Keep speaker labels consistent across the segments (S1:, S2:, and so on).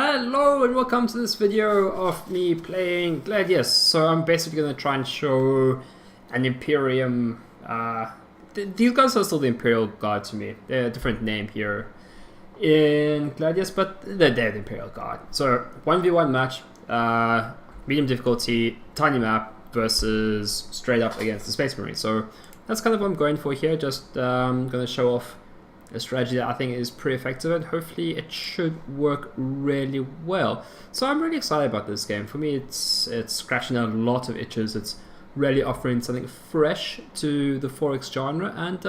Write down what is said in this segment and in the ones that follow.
S1: Hello and welcome to this video of me playing Gladius. So I'm basically going to try and show an Imperium. These guys are still the Imperial Guard to me. They're a different name here in Gladius, but they're the Imperial Guard. So 1v1 match, medium difficulty, tiny map versus straight up against the Space Marine. So that's kind of what I'm going for here. Just going to show off a strategy that I think is pretty effective, and hopefully it should work really well. So I'm really excited about this game. For me, it's scratching out a lot of itches. It's really offering something fresh to the 4X genre, and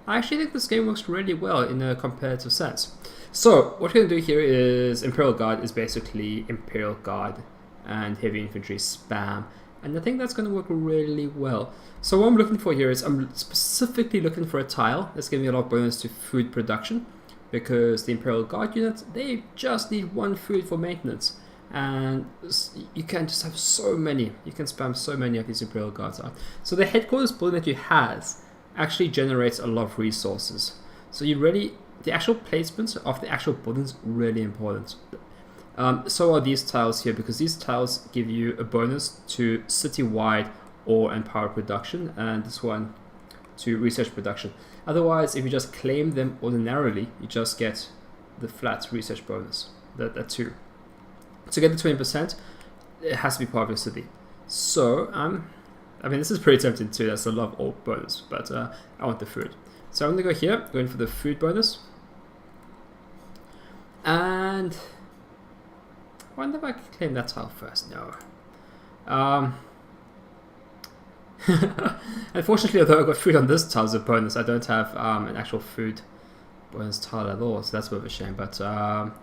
S1: I actually think this game works really well in a competitive sense. So what we're going to do here is Imperial Guard is basically Imperial Guard and heavy infantry spam, and I think that's going to work really well. So what I'm looking for here is I'm specifically looking for a tile that's giving me a lot of bonus to food production, because the Imperial Guard units, they just need one food for maintenance, and you can just have so many, you can spam so many of these Imperial Guards out. So the headquarters building that you has actually generates a lot of resources. So the actual placement of the actual buildings is really important. So are these tiles here, because these tiles give you a bonus to city-wide ore and power production, and this one to research production. Otherwise, if you just claim them ordinarily, you just get the flat research bonus, that too. To get the 20%, it has to be part of your city. So, I mean, this is pretty tempting too. That's a lot of ore bonus, but I want the food. So I'm going to go here, going for the food bonus. And I wonder if I can claim that tile first. No. Unfortunately, although I got food on this tile as a bonus, I don't have an actual food bonus tile at all, so that's a bit of a shame. But I'm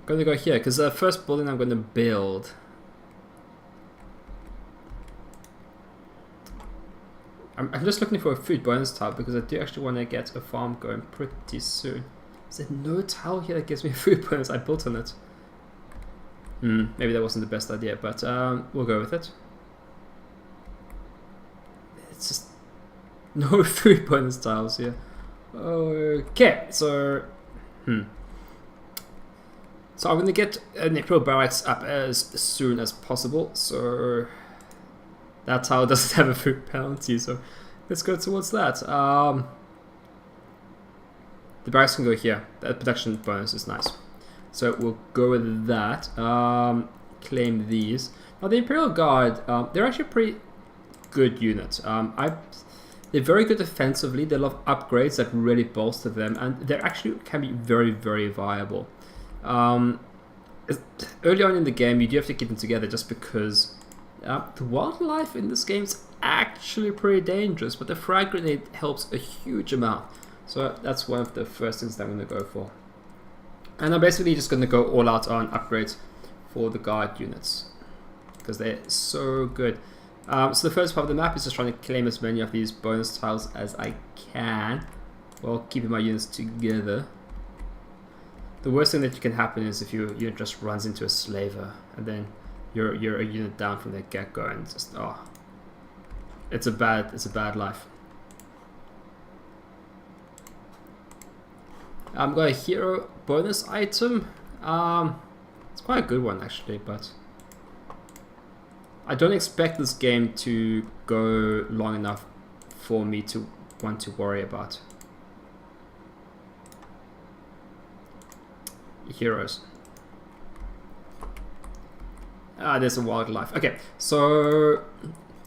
S1: going to go here, because the first building I'm going to build, I'm just looking for a food bonus tile, because I do actually want to get a farm going pretty soon. Is there no tile here that gives me a food bonus? I built on it. Maybe that wasn't the best idea, but we'll go with it. It's just no food bonus tiles here. Okay, so so I'm gonna get an Imperial Barracks up as soon as possible. So that tile doesn't have a food penalty, so let's go towards that. The barracks can go here. That production bonus is nice. So we'll go with that. Claim these. Now the Imperial Guard, they're actually a pretty good unit. They're very good defensively. They love upgrades that really bolster them, and they actually can be very, very viable. Early on in the game, you do have to keep them together, just because the wildlife in this game is actually pretty dangerous, but the frag grenade helps a huge amount. So that's one of the first things that I'm going to go for. And I'm basically just going to go all out on upgrades for the guard units, because they're so good. So the first part of the map is just trying to claim as many of these bonus tiles as I can, while keeping my units together. The worst thing that can happen is if your unit just runs into a slaver, and then you're a unit down from the get-go, and just it's a bad life. I've got a hero bonus item. It's quite a good one actually, but I don't expect this game to go long enough for me to want to worry about heroes. There's a wildlife. Okay, so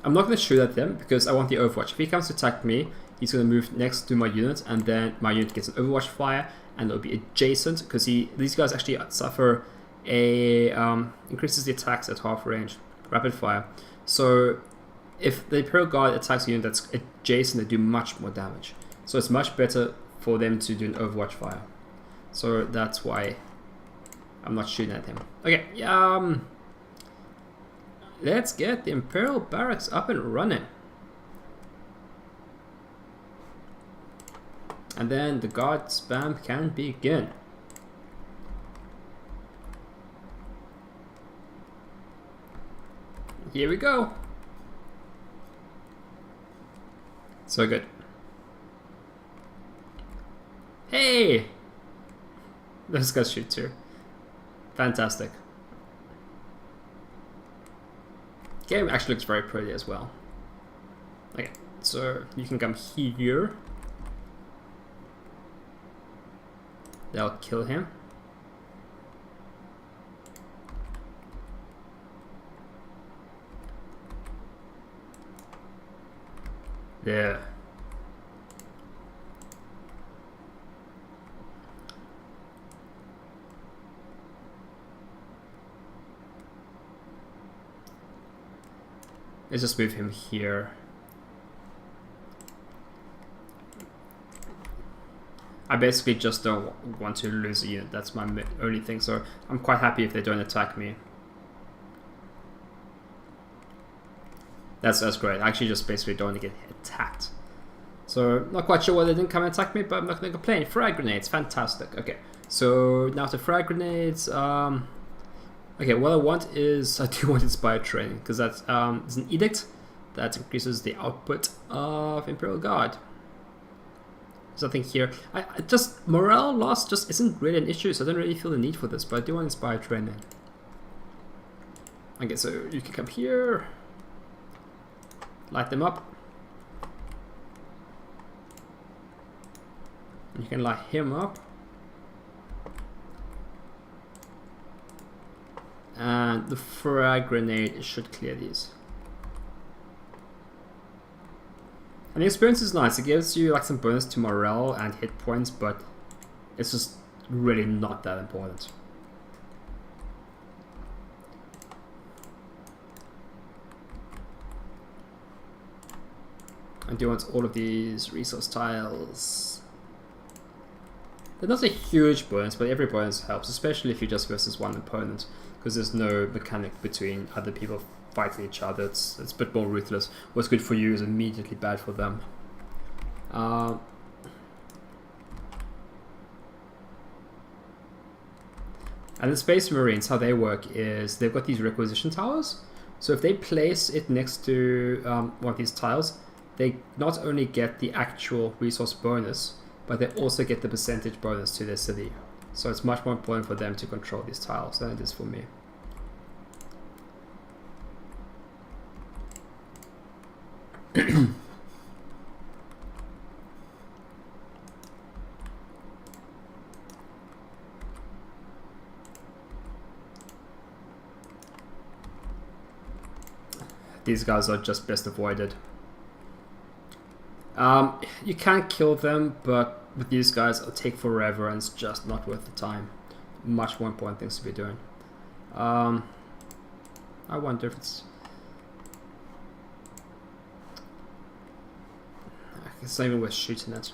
S1: I'm not going to shoot at them, because I want the overwatch. If he comes to attack me, he's going to move next to my unit, and then my unit gets an overwatch fire, and it'll be adjacent, because these guys actually suffer a increases the attacks at half range, rapid fire. So if the Imperial Guard attacks a unit that's adjacent, they do much more damage. So it's much better for them to do an overwatch fire. So that's why I'm not shooting at him. Okay, let's get the Imperial Barracks up and running. And then the guard spam can begin. Here we go. So good. Hey! Those guys shoot too. Fantastic. Game actually looks very pretty as well. Okay, so you can come here. They'll kill him. Yeah. Let's just move him here. I basically just don't want to lose a unit. That's my only thing. So I'm quite happy if they don't attack me. That's great. I actually just basically don't want to get attacked. So not quite sure why they didn't come and attack me, but I'm not going to complain. Frag grenades, fantastic. Okay, so now to frag grenades. Okay, what I want is, I do want inspired training, because that's it's an edict that increases the output of Imperial Guard. Something here. I just, morale loss just isn't really an issue, so I don't really feel the need for this, but I do want inspired training. Okay, so you can come here, light them up. You can light him up. And the frag grenade should clear these. And the experience is nice. It gives you like some bonus to morale and hit points, but it's just really not that important. I do want all of these resource tiles. They're not a huge bonus, but every bonus helps, especially if you're just versus one opponent, because there's no mechanic between other people fighting each other. It's a bit more ruthless. What's good for you is immediately bad for them. And the Space Marines, how they work is they've got these requisition towers. So if they place it next to one of these tiles, they not only get the actual resource bonus, but they also get the percentage bonus to their city. So it's much more important for them to control these tiles than it is for me. These guys are just best avoided. You can kill them, but with these guys it'll take forever and it's just not worth the time. Much more important things to be doing. I wonder if it's not even worth shooting it.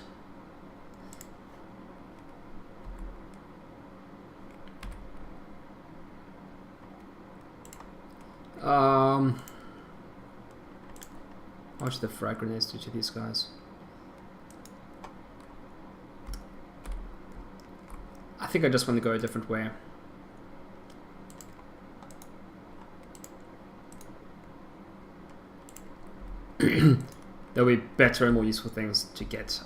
S1: How much the frag grenades do to these guys? I think I just want to go a different way. There'll be better and more useful things to get.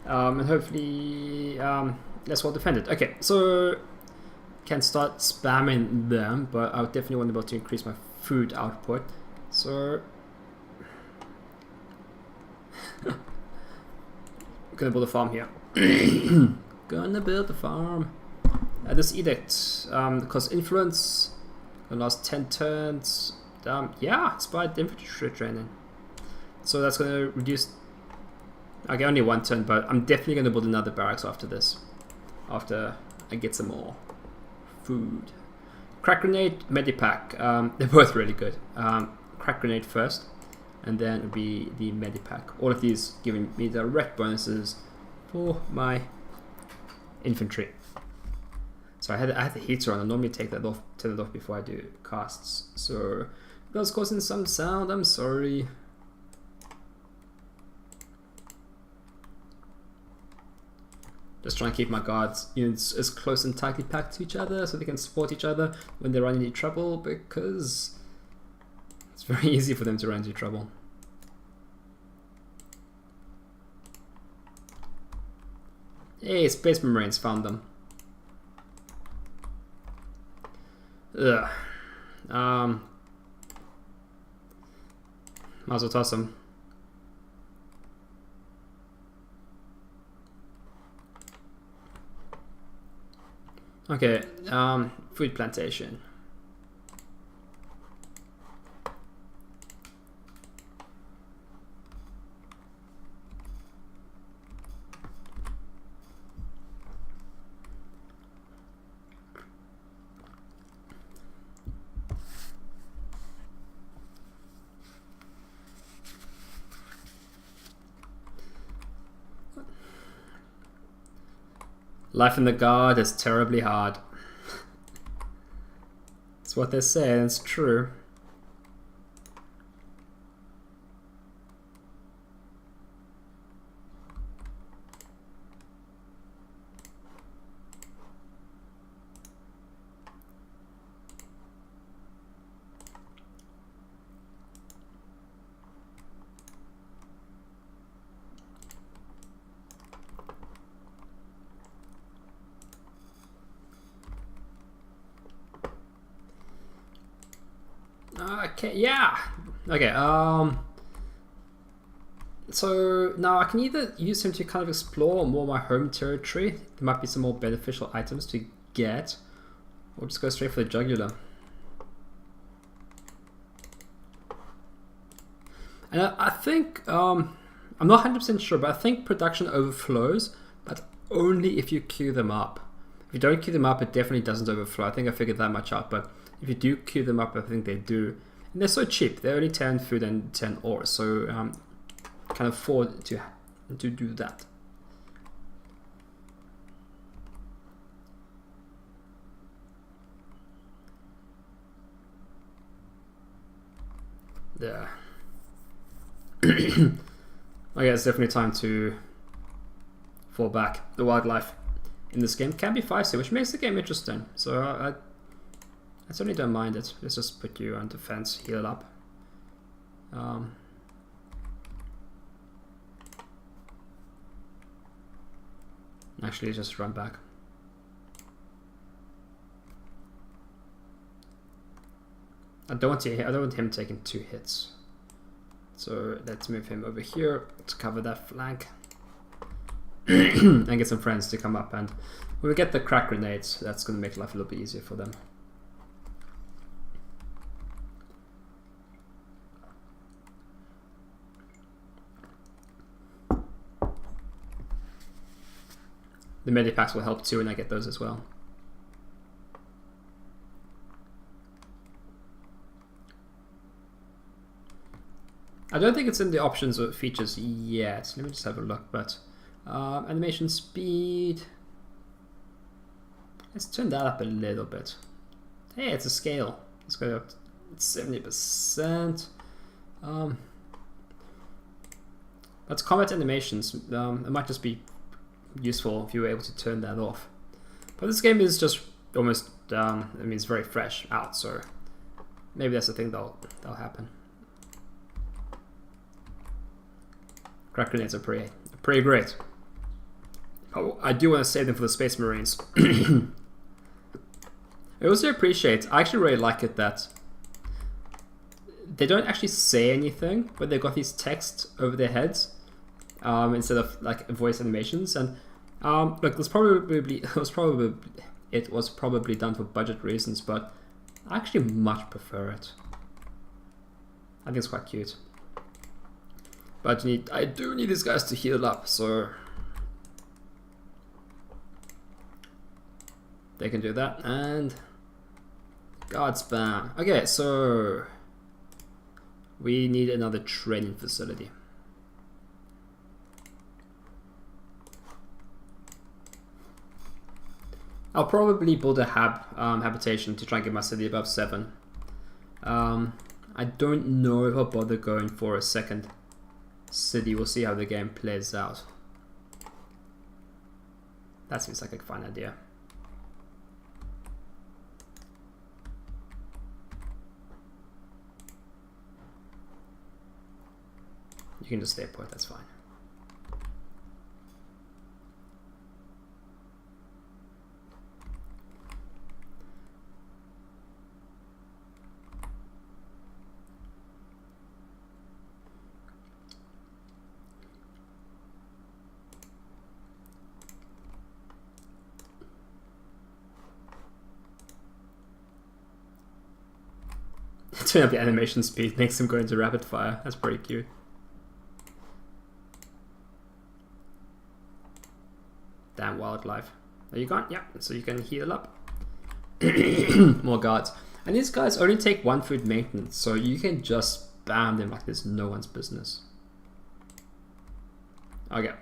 S1: And hopefully less well defended. Okay, so can start spamming them, but I would definitely want to be able to increase my food output. So gonna build a farm here. Gonna build a farm. This edict, because influence gonna last 10 turns. Yeah, inspired infantry training. So that's gonna reduce. I get only 1 turn, but I'm definitely gonna build another barracks after this. After I get some more food. Crack grenade, medipack. They're both really good. Crack grenade first, and then it'll be the medipack. All of these giving me direct bonuses for my infantry. So I had the heater on. I normally take that off, turn it off before I do casts. So that's causing some sound. I'm sorry. Just trying to keep my guards units as close and tightly packed to each other so they can support each other when they run into trouble, because it's very easy for them to run into trouble. Hey, Space Marines, found them. Ugh. Might as well toss him. Okay, food plantation. Life in the guard is terribly hard. That's what they say, and it's true. Okay, yeah. Okay, so now I can either use him to kind of explore more my home territory. There might be some more beneficial items to get, or just go straight for the jugular. And I think, I'm not 100% sure, but I think production overflows, but only if you queue them up. If you don't queue them up, it definitely doesn't overflow. I think I figured that much out, but if you do queue them up, I think they do. And they're so cheap. They're only 10 food and 10 ore, so can afford to do that. Yeah. Okay, it's definitely time to fall back. The wildlife in this game can be feisty, which makes the game interesting. So I certainly don't mind it. Let's just put you on defense, heal up. Actually, just run back. I don't want him taking 2 hits. So let's move him over here to cover that flank. And get some friends to come up, and when we get the crack grenades, that's going to make life a little bit easier for them. The medipacks will help too, and I get those as well. I don't think it's in the options or features yet. Let me just have a look. But animation speed. Let's turn that up a little bit. Hey, it's a scale. Let's go up to 70%. That's combat animations. It might just be useful if you were able to turn that off. But this game is just almost, I mean, it's very fresh out, so maybe that's the thing that'll happen. Crack grenades are pretty great. Oh, I do want to save them for the Space Marines. I also appreciate, I actually really like it that they don't actually say anything, but they've got these texts over their heads instead of like voice animations. And look, it was probably done for budget reasons, but I actually much prefer it. I think it's quite cute. But I do need these guys to heal up, so they can do that. And guard spam. Okay, so we need another training facility. I'll probably build a habitation to try and get my city above 7. I don't know if I'll bother going for a second city. We'll see how the game plays out. That seems like a fun idea. You can just stay put, that's fine. turn up the animation speed, makes him go into rapid fire. That's pretty cute. Damn wildlife. Are you gone? Yeah, so you can heal up. More guards. And these guys only take 1 food maintenance, so you can just spam them like there's no one's business. Okay.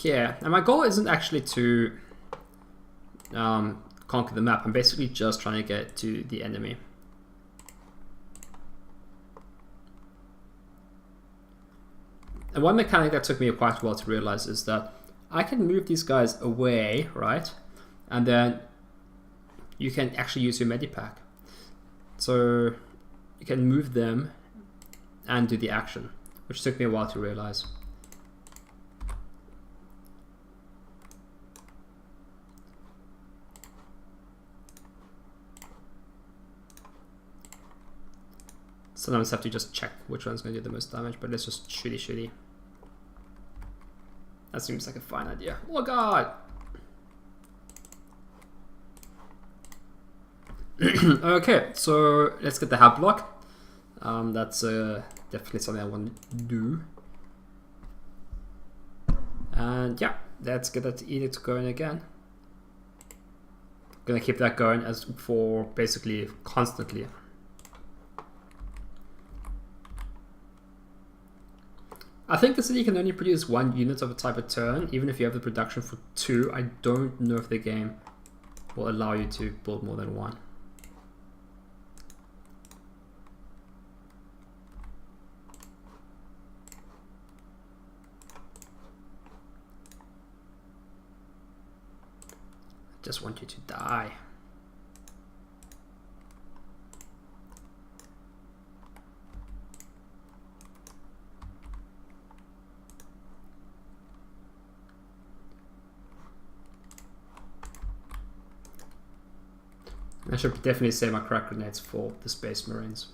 S1: Yeah, and my goal isn't actually to conquer the map. I'm basically just trying to get to the enemy. And one mechanic that took me quite a while to realize is that I can move these guys away, right? And then you can actually use your medipack. So you can move them and do the action, which took me a while to realize. Sometimes have to just check which one's going to do the most damage, but let's just shooty. That seems like a fine idea. Oh god! Okay, so let's get the hab block. That's definitely something I want to do. And yeah, let's get that edict going again. Gonna keep that going as for basically constantly. I think the city can only produce 1 unit of a type a turn, even if you have the production for 2. I don't know if the game will allow you to build more than 1. I just want you to die. I should definitely save my crack grenades for the Space Marines.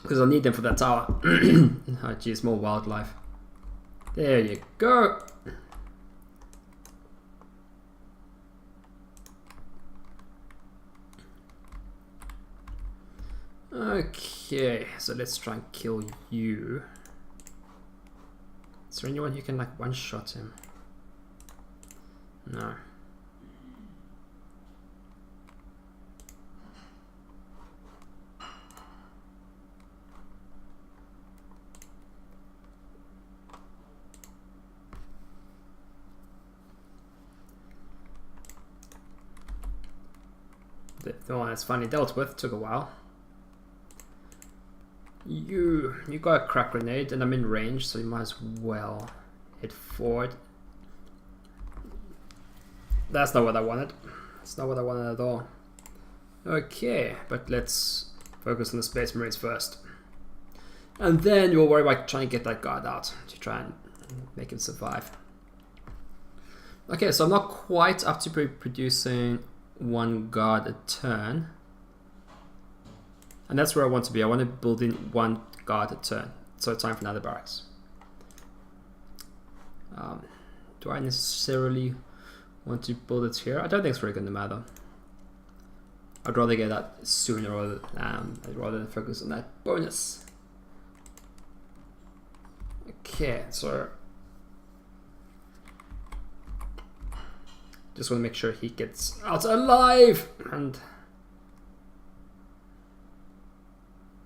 S1: Because I'll need them for that tower. Oh geez, more wildlife. There you go. Okay, so let's try and kill you. Is there anyone who can like one-shot him? No. The one that's finally dealt with took a while. You got a crack grenade and I'm in range, so you might as well hit forward. That's not what I wanted. That's not what I wanted at all. Okay, but let's focus on the Space Marines first. And then you'll worry about trying to get that guard out to try and make him survive. Okay, so I'm not quite up to producing 1 guard a turn. And that's where I want to be. I want to build in 1 guard a turn. So it's time for another barracks. Do I necessarily want to build it here? I don't think it's really going to matter. I'd rather get that sooner rather than focus on that bonus. Okay, so just want to make sure he gets out alive and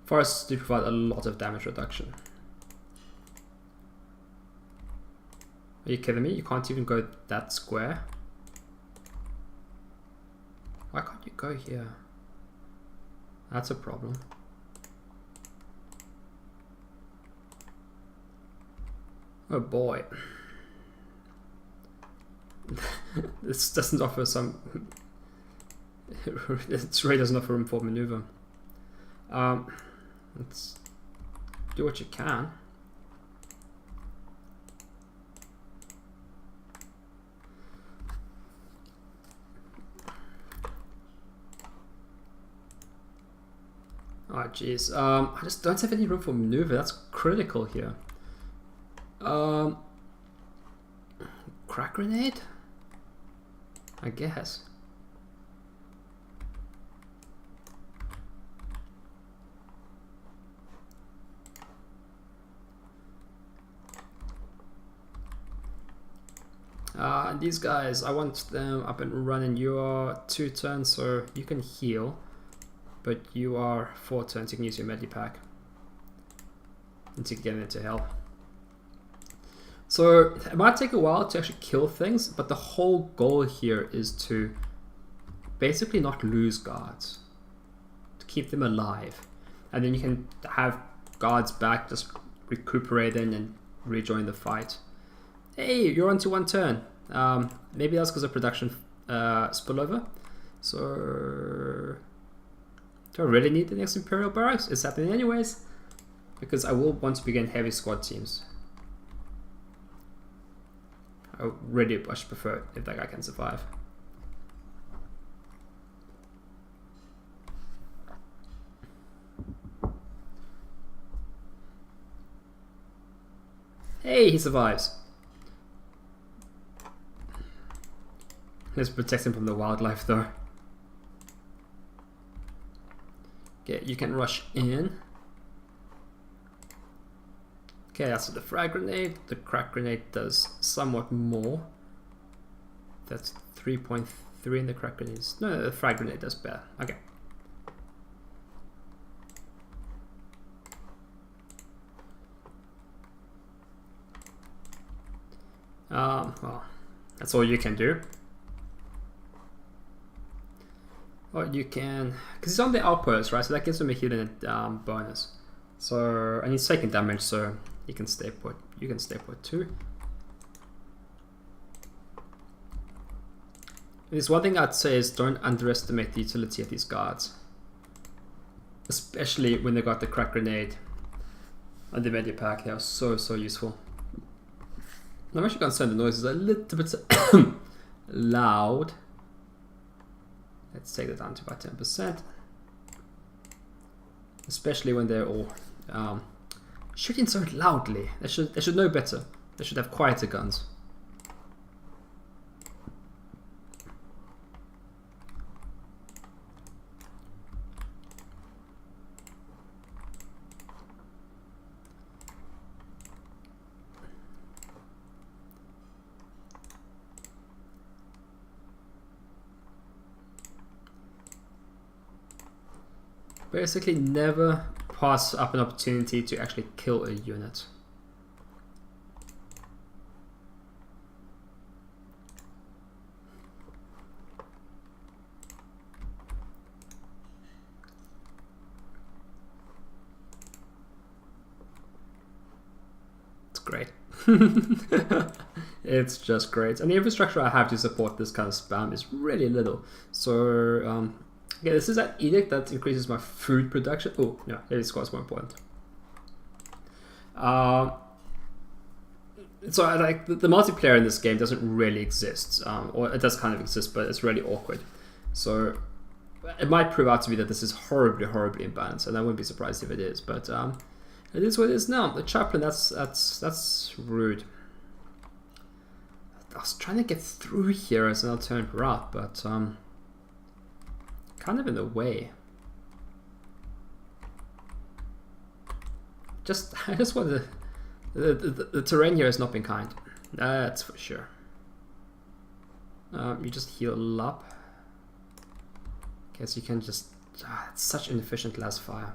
S1: for us to provide a lot of damage reduction. Are you kidding me? You can't even go that square. Why can't you go here? That's a problem. Oh boy. This doesn't offer some... It really doesn't offer room for maneuver. Let's do what you can. Oh jeez, I just don't have any room for maneuver. That's critical here. Crack grenade? I guess. These guys, I want them up and running. You are 2 turns, so you can heal. But you are 4 turns, you can use your medipack. Until you get into hell. So it might take a while to actually kill things, but the whole goal here is to basically not lose guards. To keep them alive. And then you can have guards back, just recuperating and rejoin the fight. Hey, you're on to 1 turn. Maybe that's because of production spillover. So... do I really need the next Imperial Barracks? It's happening anyways. Because I will want to begin heavy squad teams. I really much prefer if that guy can survive. Hey, he survives. Let's protect him from the wildlife though. Okay, you can rush in. Okay, that's the frag grenade. The crack grenade does somewhat more. That's 3.3 in the crack grenades. No, the frag grenade does better. Okay. Well, that's all you can do. Well, you can, because he's on the outpost, right? So that gives him a healing bonus. So, and he's taking damage, so he can stay put. You can stay put too. There's one thing I'd say is don't underestimate the utility of these guards, especially when they got the crack grenade and the medipack. They are so useful. I'm actually concerned the noise is a little bit loud. Let's take that down to about 10%. Especially when they're all shooting so loudly. They should know better. They should have quieter guns. Basically never pass up an opportunity to actually kill a unit. It's great. It's just great. And the infrastructure I have to support this kind of spam is really little. So okay, this is an edict that increases my food production. Oh, no, heavy squad's more important. So like the multiplayer in this game doesn't really exist, or it does kind of exist, but it's really awkward. So it might prove out to be that this is horribly imbalanced, and I wouldn't be surprised if it is. But it is what it is now. The chaplain, that's rude. I was trying to get through here as an alternate route, but kind of in the way. I just want the terrain here has not been kind. That's for sure. You just heal up. Okay, so you can just. It's such inefficient last fire.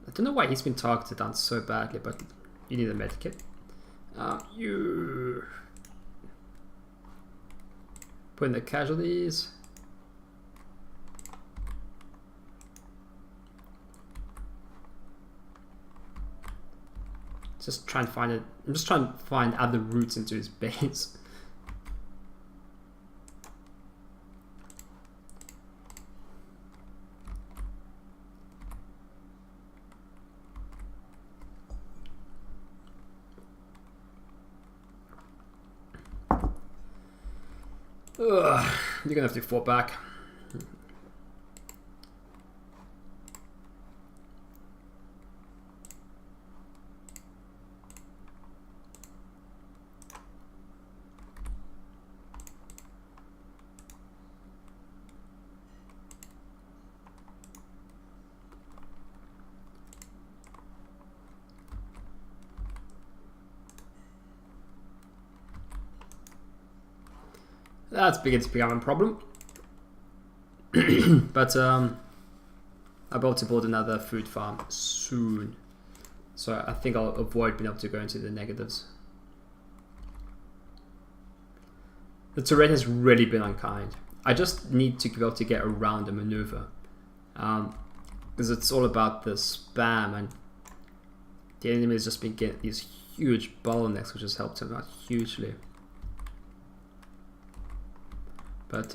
S1: I don't know why he's been targeted down so badly, but you need a medkit. You put in the casualties. Just try and find it. I'm just trying to find other routes into his base. Ugh, you're gonna have to fall back. That's beginning to become a problem. But I'm about to build another food farm soon. So I think I'll avoid being able to go into the negatives. The terrain has really been unkind. I just need to be able to get around a maneuver. Because it's all about the spam, and the enemy has just been getting these huge bottlenecks, which has helped him out hugely. But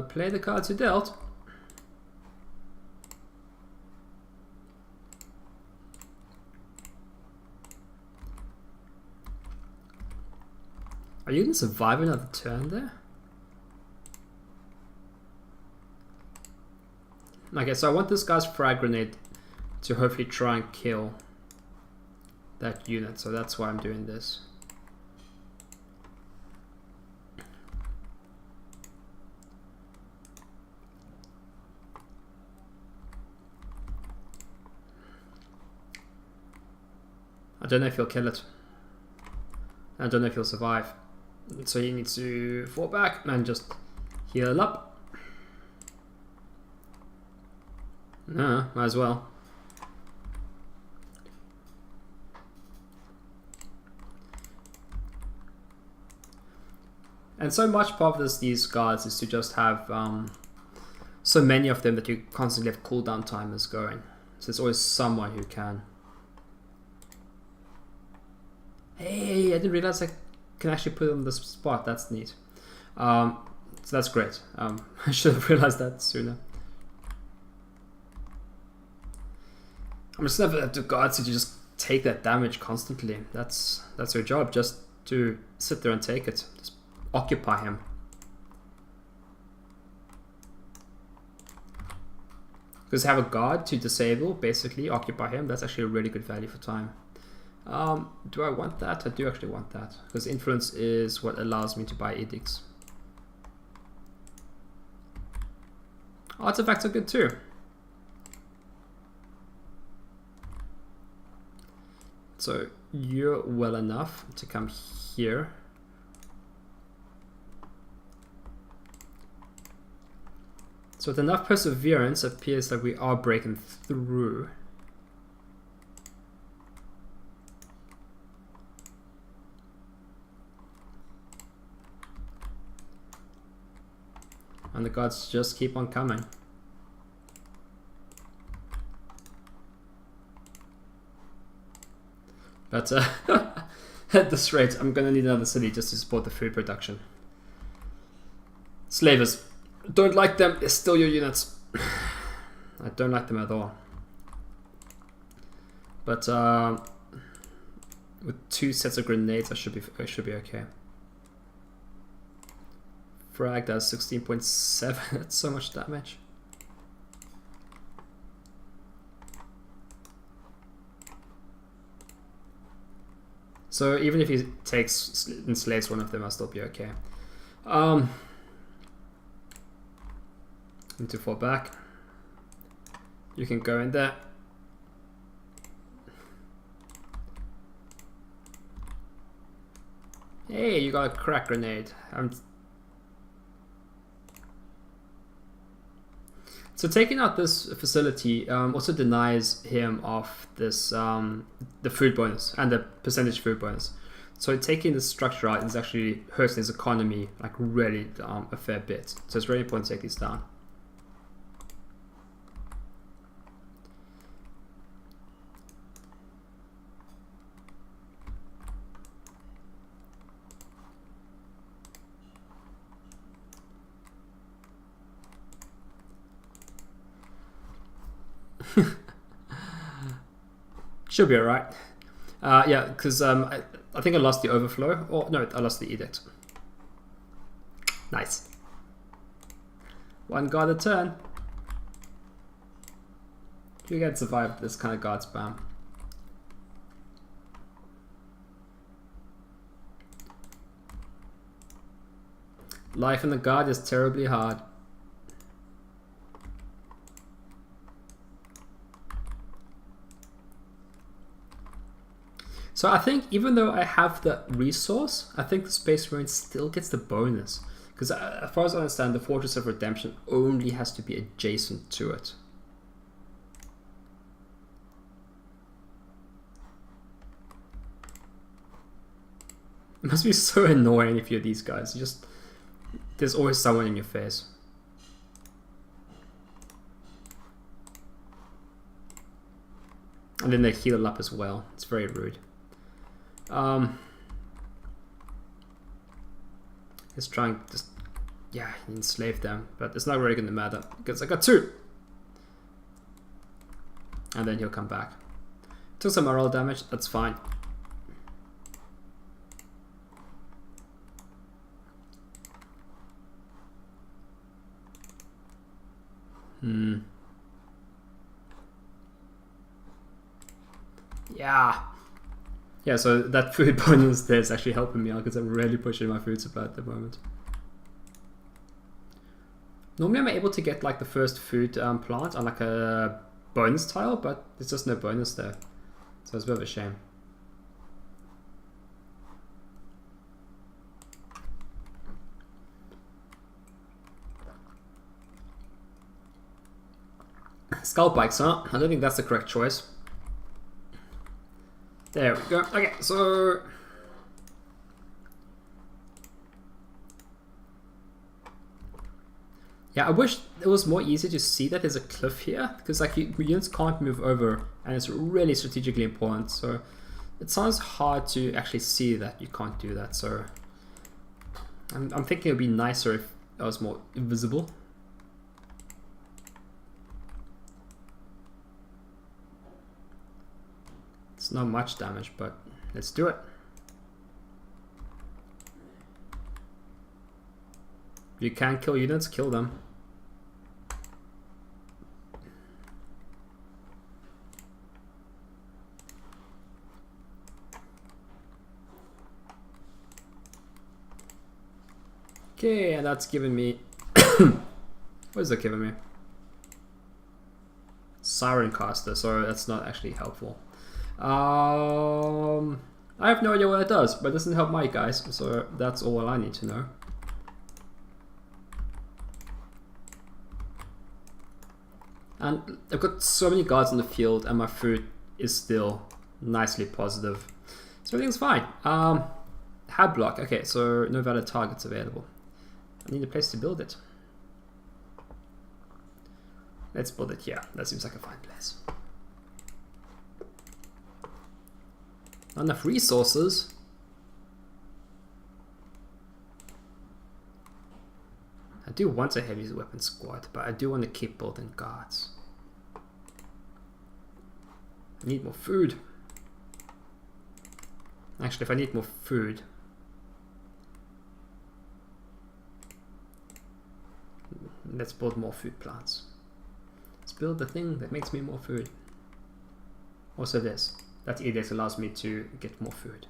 S1: play the cards you dealt. Are you going to survive another turn there? Okay, so I want this guy's frag grenade to hopefully try and kill that unit, so that's why I'm doing this. I don't know if he'll kill it. I don't know if he'll survive. So he needs to fall back and just heal up. No, might as well. And so much part of these guards is to just have so many of them that you constantly have cooldown timers going. So there's always someone who can. Hey, I didn't realize I can actually put it on the spot. That's neat. So that's great. I should have realized that sooner. I'm just never have to guards to just take that damage constantly. That's your job, just to sit there and take it. Just occupy him. Because have a guard to disable, basically occupy him. That's actually a really good value for time. Do I want that? I do actually want that, because influence is what allows me to buy edicts. Artifacts are good too. So you're well enough to come here. So with enough perseverance, it appears that we are breaking through. And the gods just keep on coming. But at this rate, I'm gonna need another city just to support the food production. Slavers, don't like them, they're still your units. I don't like them at all. But with 2 sets of grenades, I should be okay. Frag does 16.7, that's so much damage. So even if he takes and slays one of them, I'll still be okay. Need to fall back. You can go in there. Hey, you got a crack grenade. So taking out this facility also denies him of this the food bonus and the percentage food bonus. So taking this structure out is actually hurting his economy like really a fair bit. So it's really important to take these down. Should be alright. Yeah, because I think I lost the overflow. Or no, I lost the edict. Nice. One guard a turn. You can survive this kind of guard spam. Life in the guard is terribly hard. So I think even though I have the resource, I think the Space Marine still gets the bonus. Because as far as I understand, the Fortress of Redemption only has to be adjacent to it. It must be so annoying if you're these guys. There's always someone in your face. And then they heal up as well. It's very rude. Let's try and just, yeah, enslave them. But it's not really going to matter because I got 2. And then he'll come back. Took some morale damage, that's fine. Yeah, so that food bonus there is actually helping me out because I'm really pushing my food supply at the moment. Normally I'm able to get like the first food plant on like a bonus tile, but there's just no bonus there. So it's a bit of a shame. Skull bikes, huh? I don't think that's the correct choice. There we go. Okay, so yeah, I wish it was more easy to see that there's a cliff here, because like units can't move over, and it's really strategically important. So it sounds hard to actually see that you can't do that. So I'm thinking it would be nicer if it was more invisible. It's not much damage, but let's do it. If you can kill units, kill them. Okay, and that's giving me... what is that giving me? Siren Caster, so that's not actually helpful. I have no idea what it does, but it doesn't help my guys, so that's all I need to know. And I've got so many guards on the field, and my food is still nicely positive. So everything's fine. Hab block. Okay, so no valid targets available. I need a place to build it. Let's build it here. That seems like a fine place. Not enough resources. I do want a heavy weapon squad, but I do want to keep building guards. I need more food. Actually, if I need more food, let's build more food plants. Let's build the thing that makes me more food. Also this. That edict allows me to get more food.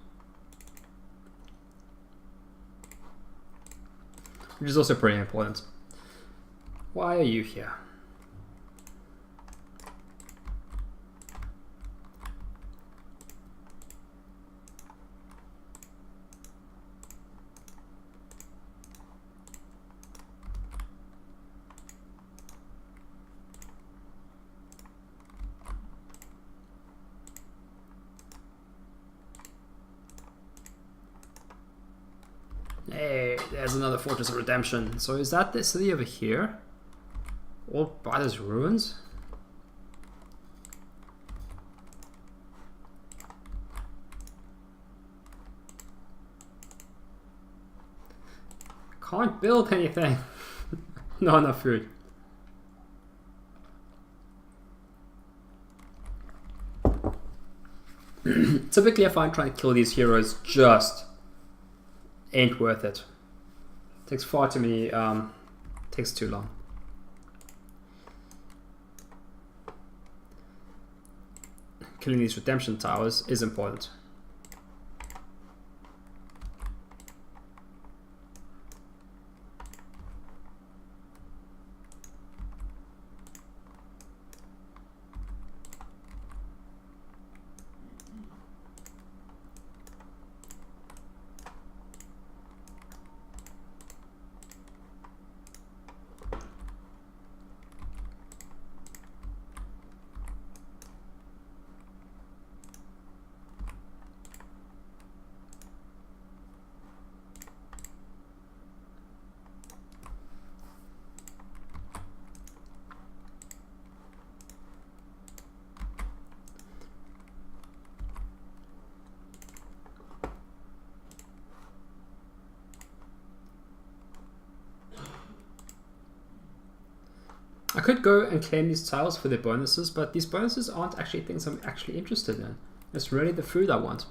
S1: Which is also pretty important. Why are you here? Hey, there's another Fortress of Redemption. So is that the city over here? All by those ruins? Can't build anything. Not enough food. Typically I find trying to kill these heroes just ain't worth it. Takes far too many, takes too long. Killing these redemption towers is important. I could go and claim these tiles for their bonuses, but these bonuses aren't actually things I'm actually interested in. It's really the food I want.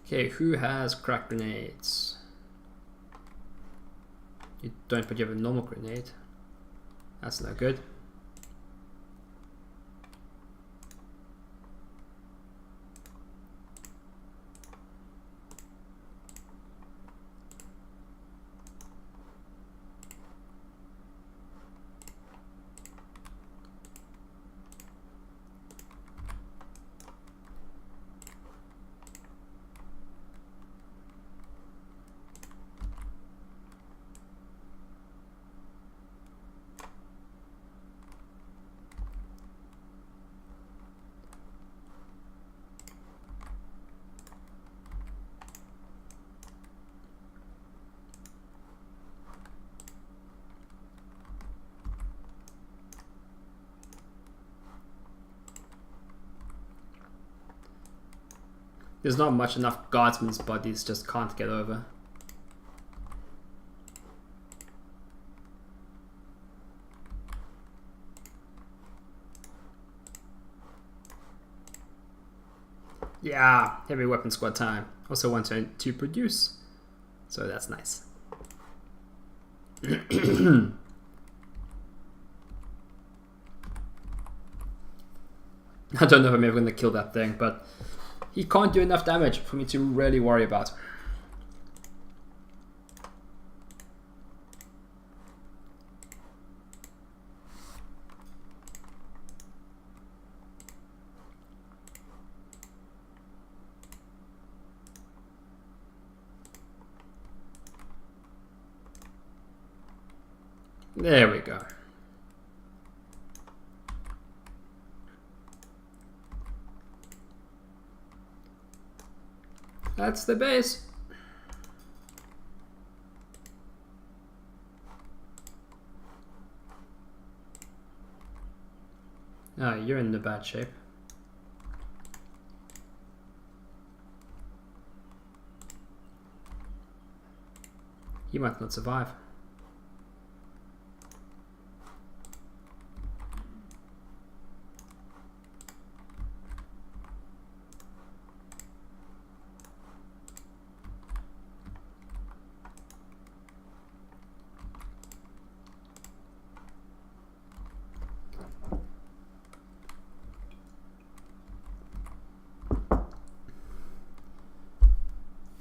S1: Okay, who has crack grenades? You don't, but you have a normal grenade. That's no good. There's not much enough guardsmen's bodies just can't get over. Yeah, heavy weapon squad time. Also want to produce, so that's nice. I don't know if I'm ever going to kill that thing, but he can't do enough damage for me to really worry about. There we go. That's the base. Oh, you're in the bad shape. You might not survive.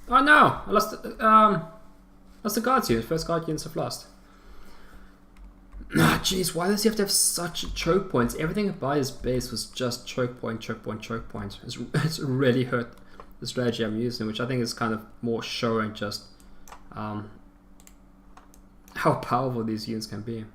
S1: Oh no! I lost the guards unit. First guard units have lost. Ah, jeez, why does he have to have such choke points? Everything about his base was just choke point, choke point, choke point. It's really hurt the strategy I'm using, which I think is kind of more showing just how powerful these units can be.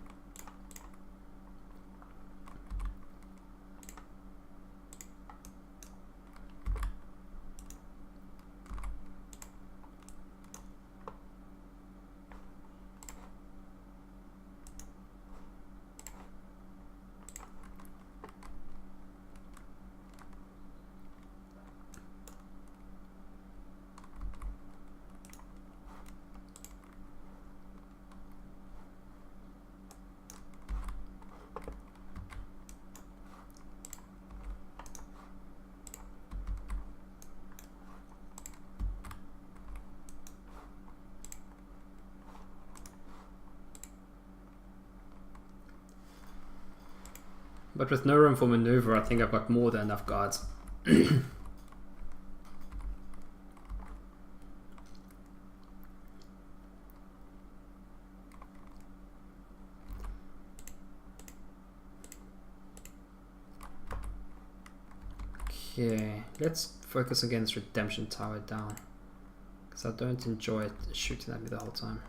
S1: But with no room for maneuver, I think I've got more than enough guards. Okay, let's focus against Redemption Tower down, because I don't enjoy it shooting at me the whole time.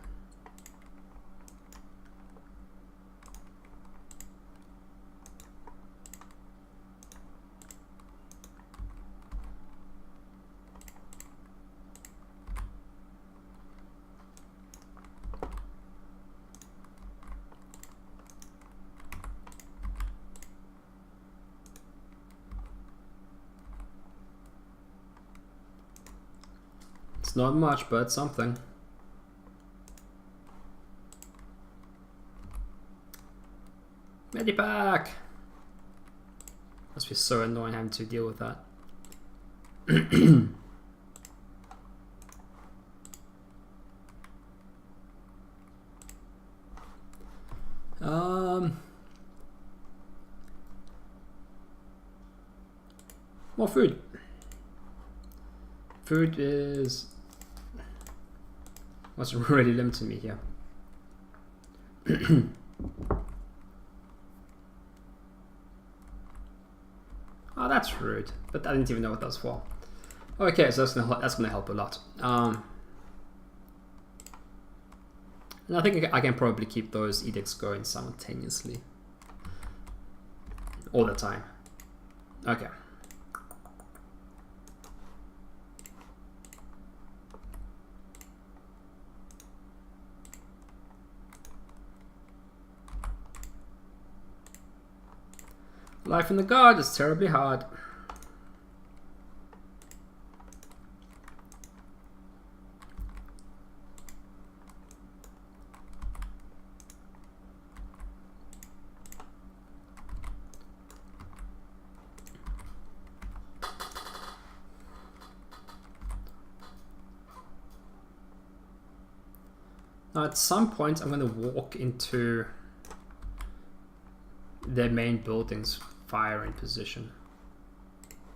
S1: It's not much, but it's something. Medipack! Must be so annoying having to deal with that. More food. Food is what's really limiting me here. Oh, that's rude. But I didn't even know what that was for. Okay, so that's gonna help a lot. And I think I can probably keep those edicts going simultaneously all the time. Okay. Life in the guard is terribly hard. Now at some point I'm going to walk into their main buildings firing position,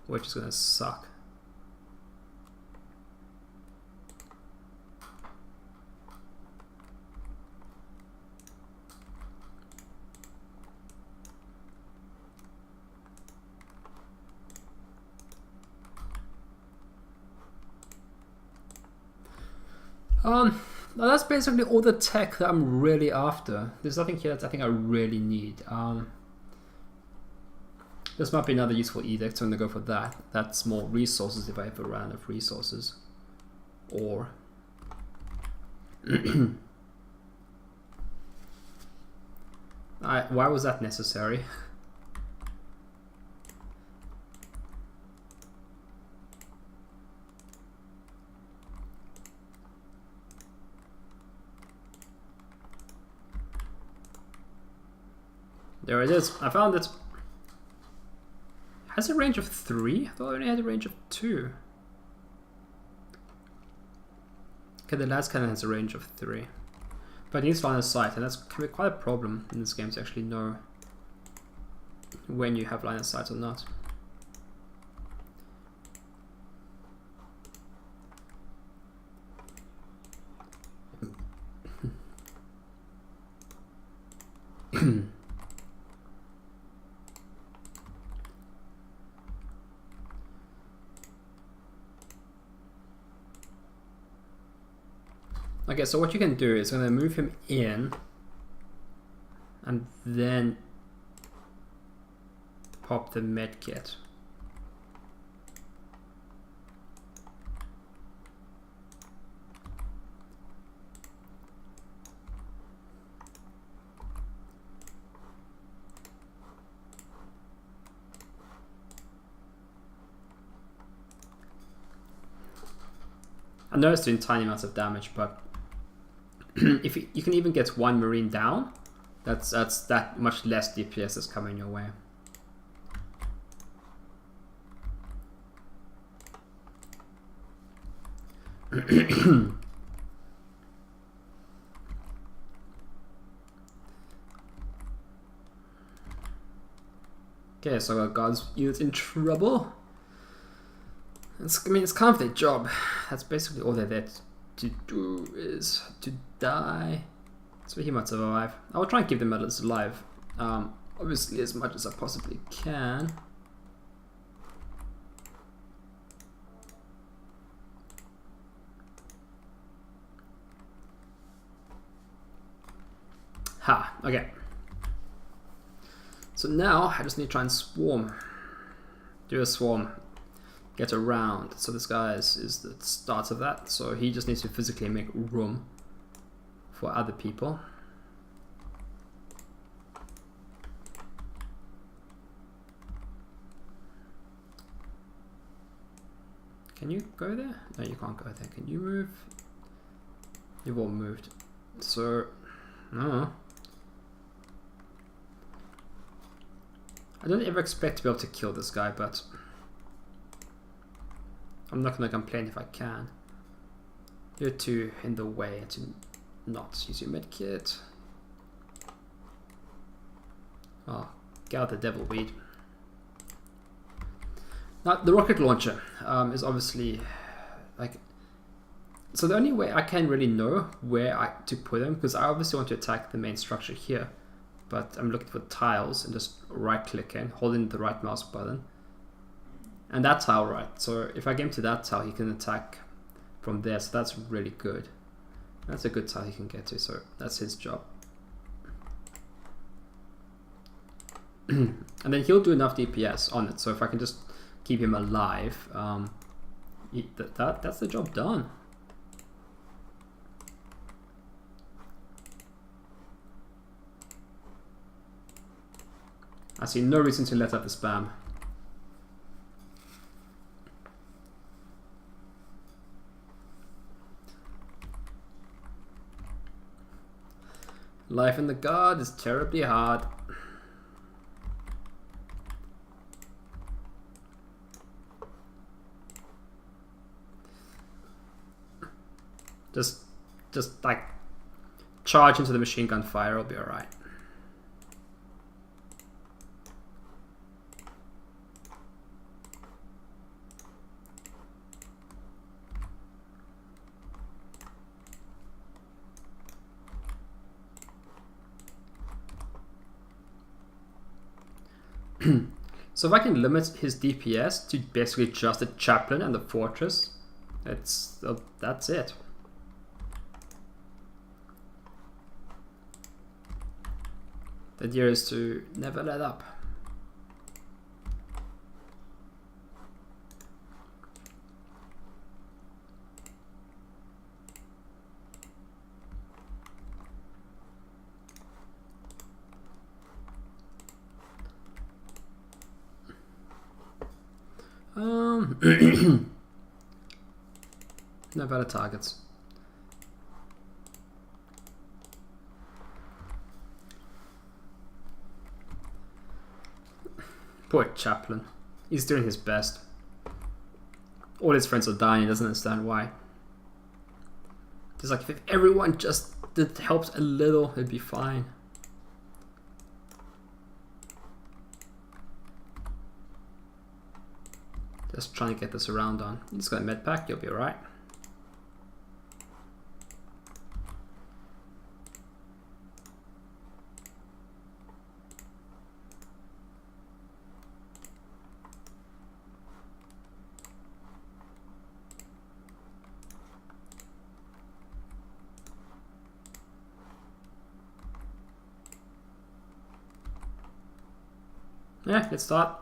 S1: which is going to suck. Now that's basically all the tech that I'm really after. There's nothing here that I think I really need. This might be another useful edict, so I'm going to go for that. That's more resources if I ever run out of resources. Or... why was that necessary? There it is. I found it. Has a range of 3? I thought it only had a range of 2. Okay, the last cannon has a range of 3. But it needs line of sight, and that's can be quite a problem in this game to actually know when you have line of sight or not. Okay, so what you can do is going to move him in and then pop the med kit. I know it's doing tiny amounts of damage, but if you can even get one marine down, that's that much less DPS is coming your way. Okay, so our guards units in trouble. I mean, it's kind of their job. That's basically all they're there to do is to die. So he might survive. I will try and keep them alive. Obviously, as much as I possibly can. Ha, okay. So now I just need to try and swarm. Do a swarm. Get around. So this guy is the start of that. So he just needs to physically make room for other people. Can you go there? No, you can't go there. Can you move? You've all moved. So, no. I don't ever expect to be able to kill this guy, but I'm not going to complain if I can. You're too in the way to not use your medkit. Oh, get out the devil weed. Now, the rocket launcher is obviously like... So the only way I can really know where to put them, because I obviously want to attack the main structure here, but I'm looking for tiles and just right-clicking, holding the right mouse button. And that tile, right? So if I get him to that tile, he can attack from there, so that's really good. That's a good tile he can get to, so that's his job. And then he'll do enough DPS on it, so if I can just keep him alive, that's the job done. I see no reason to let out the spam. Life in the guard is terribly hard. Just like charge into the machine gun fire, it'll be alright. So if I can limit his DPS to basically just a chaplain and the fortress, that's it. The idea is to never let up. No better targets. Poor chaplain. He's doing his best. All his friends are dying, he doesn't understand why. Just like if everyone just helped a little, it'd be fine. Just trying to get this around on. You just got a med pack, you'll be alright. Yeah, let's start.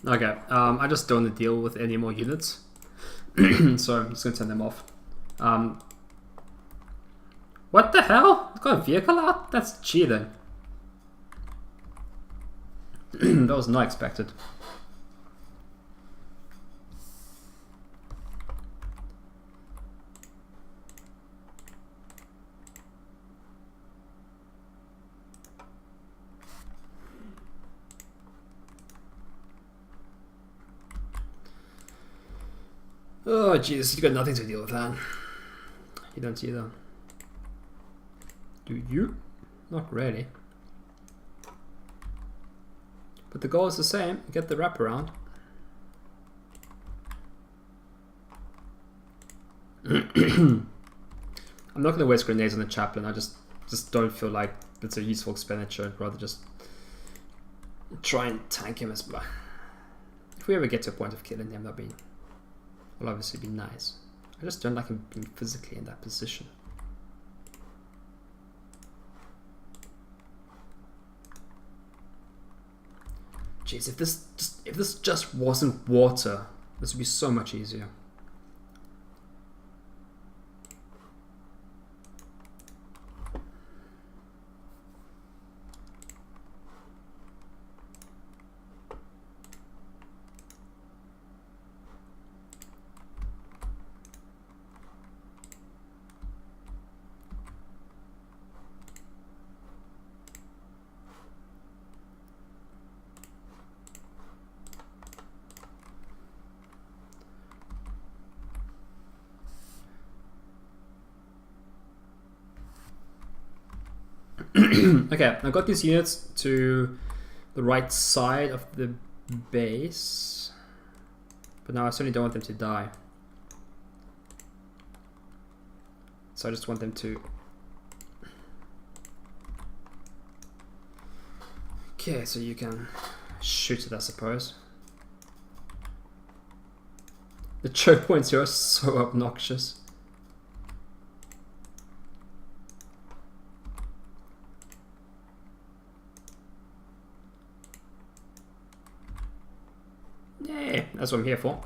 S1: Okay, I just don't want to deal with any more units, so I'm just going to turn them off. What the hell? It's got a vehicle out? That's cheating. That was not expected. Oh jeez, you got nothing to deal with that. You don't either. Do you? Not really. But the goal is the same, get the wraparound. I'm not going to waste grenades on the chaplain. I just don't feel like it's a useful expenditure. I'd rather just try and tank him as much. If we ever get to a point of killing him, will obviously be nice. I just don't like him being physically in that position. Jeez, if this just wasn't water, this would be so much easier. Okay, I got these units to the right side of the base, but now I certainly don't want them to die. So I just want them to... Okay, so you can shoot it, I suppose. The choke points here are so obnoxious. Yeah, that's what I'm here for.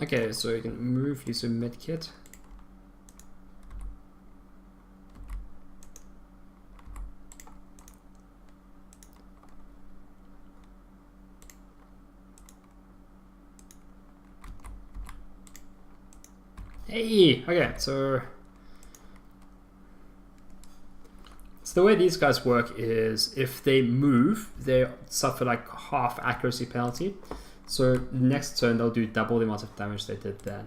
S1: Okay, so you can move, use a medkit. Hey, okay, so the way these guys work is if they move, they suffer like half accuracy penalty. So next turn they'll do double the amount of damage they did then.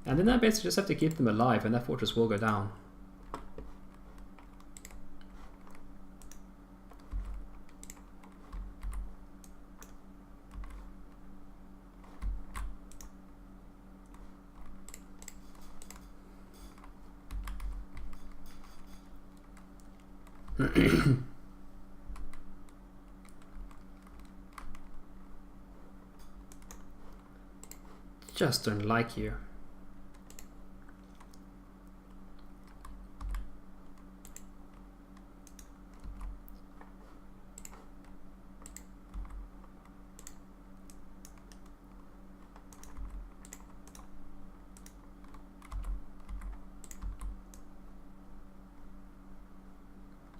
S1: And then I basically just have to keep them alive and that fortress will go down. Just don't like you.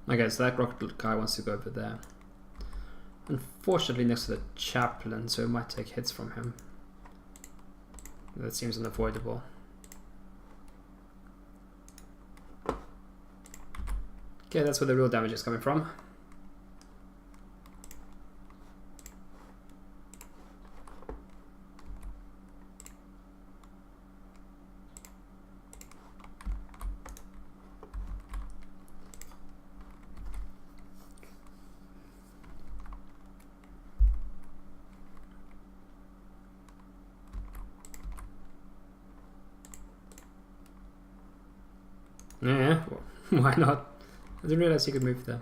S1: Okay, so that rocket guy wants to go over there. Unfortunately next to the chaplain, so it might take hits from him. That seems unavoidable. Okay, that's where the real damage is coming from. Yeah, why not? I didn't realize you could move there.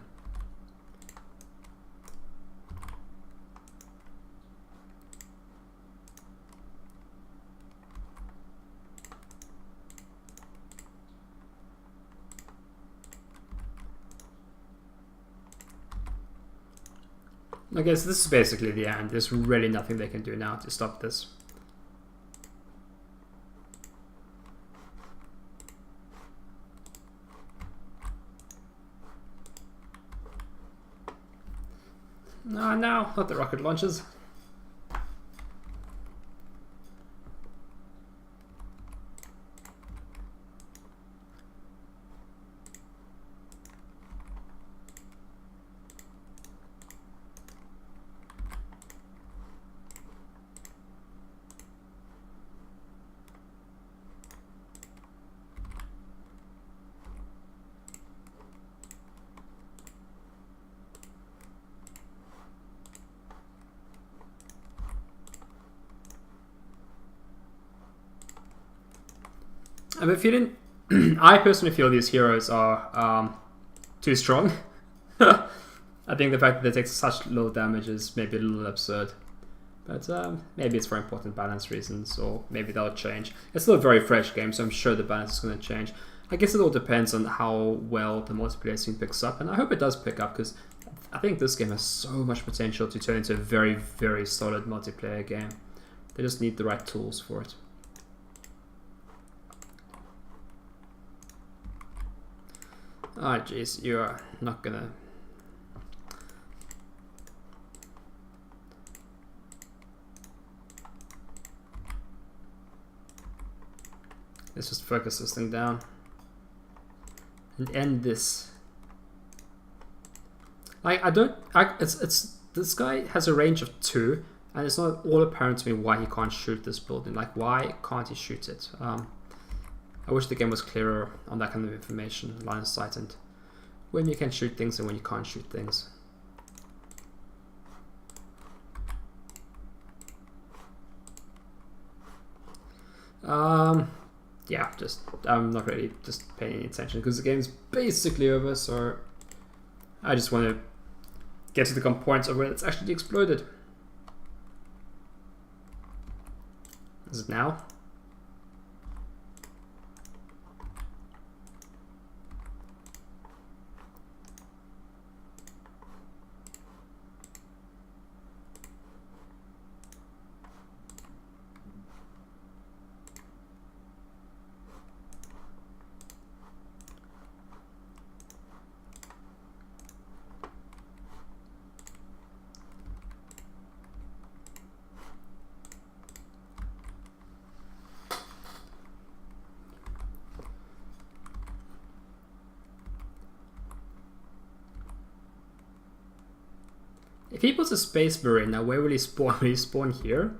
S1: Okay, so this is basically the end. There's really nothing they can do now to stop this. No, not the rocket launchers. I'm feeling, I personally feel these heroes are too strong. I think the fact that they take such low damage is maybe a little absurd. But maybe it's for important balance reasons, or maybe they'll change. It's still a very fresh game, so I'm sure the balance is going to change. I guess it all depends on how well the multiplayer scene picks up, and I hope it does pick up, because I think this game has so much potential to turn into a very, very solid multiplayer game. They just need the right tools for it. Oh jeez, you are not gonna... Let's just focus this thing down and end this. Like, this guy has a range of 2, and it's not all apparent to me why he can't shoot this building. Like, why can't he shoot it? I wish the game was clearer on that kind of information, line of sight, and when you can shoot things and when you can't shoot things. Yeah, I'm not really just paying any attention because the game's basically over, so I just want to get to the point of where it's actually exploded. Is it now? If he puts a space marine, now where will he spawn? Will he spawn here?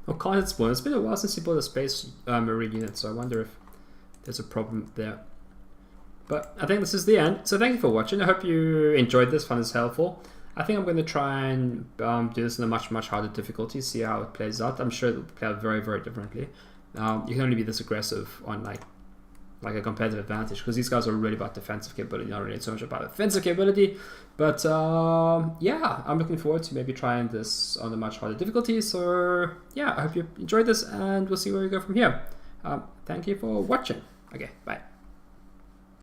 S1: Or can't it spawn? It's been a while since he bought a space marine unit, so I wonder if there's a problem there. But I think this is the end. So thank you for watching. I hope you enjoyed this, found this helpful. I think I'm going to try and do this in a much harder difficulty, see how it plays out. I'm sure it will play out very, very differently. You can only be this aggressive on like a competitive advantage, because these guys are really about defensive capability, not really so much about offensive capability. But yeah, I'm looking forward to maybe trying this on a much harder difficulty. So yeah, I hope you enjoyed this, and we'll see where we go from here. Thank you for watching. Okay, bye.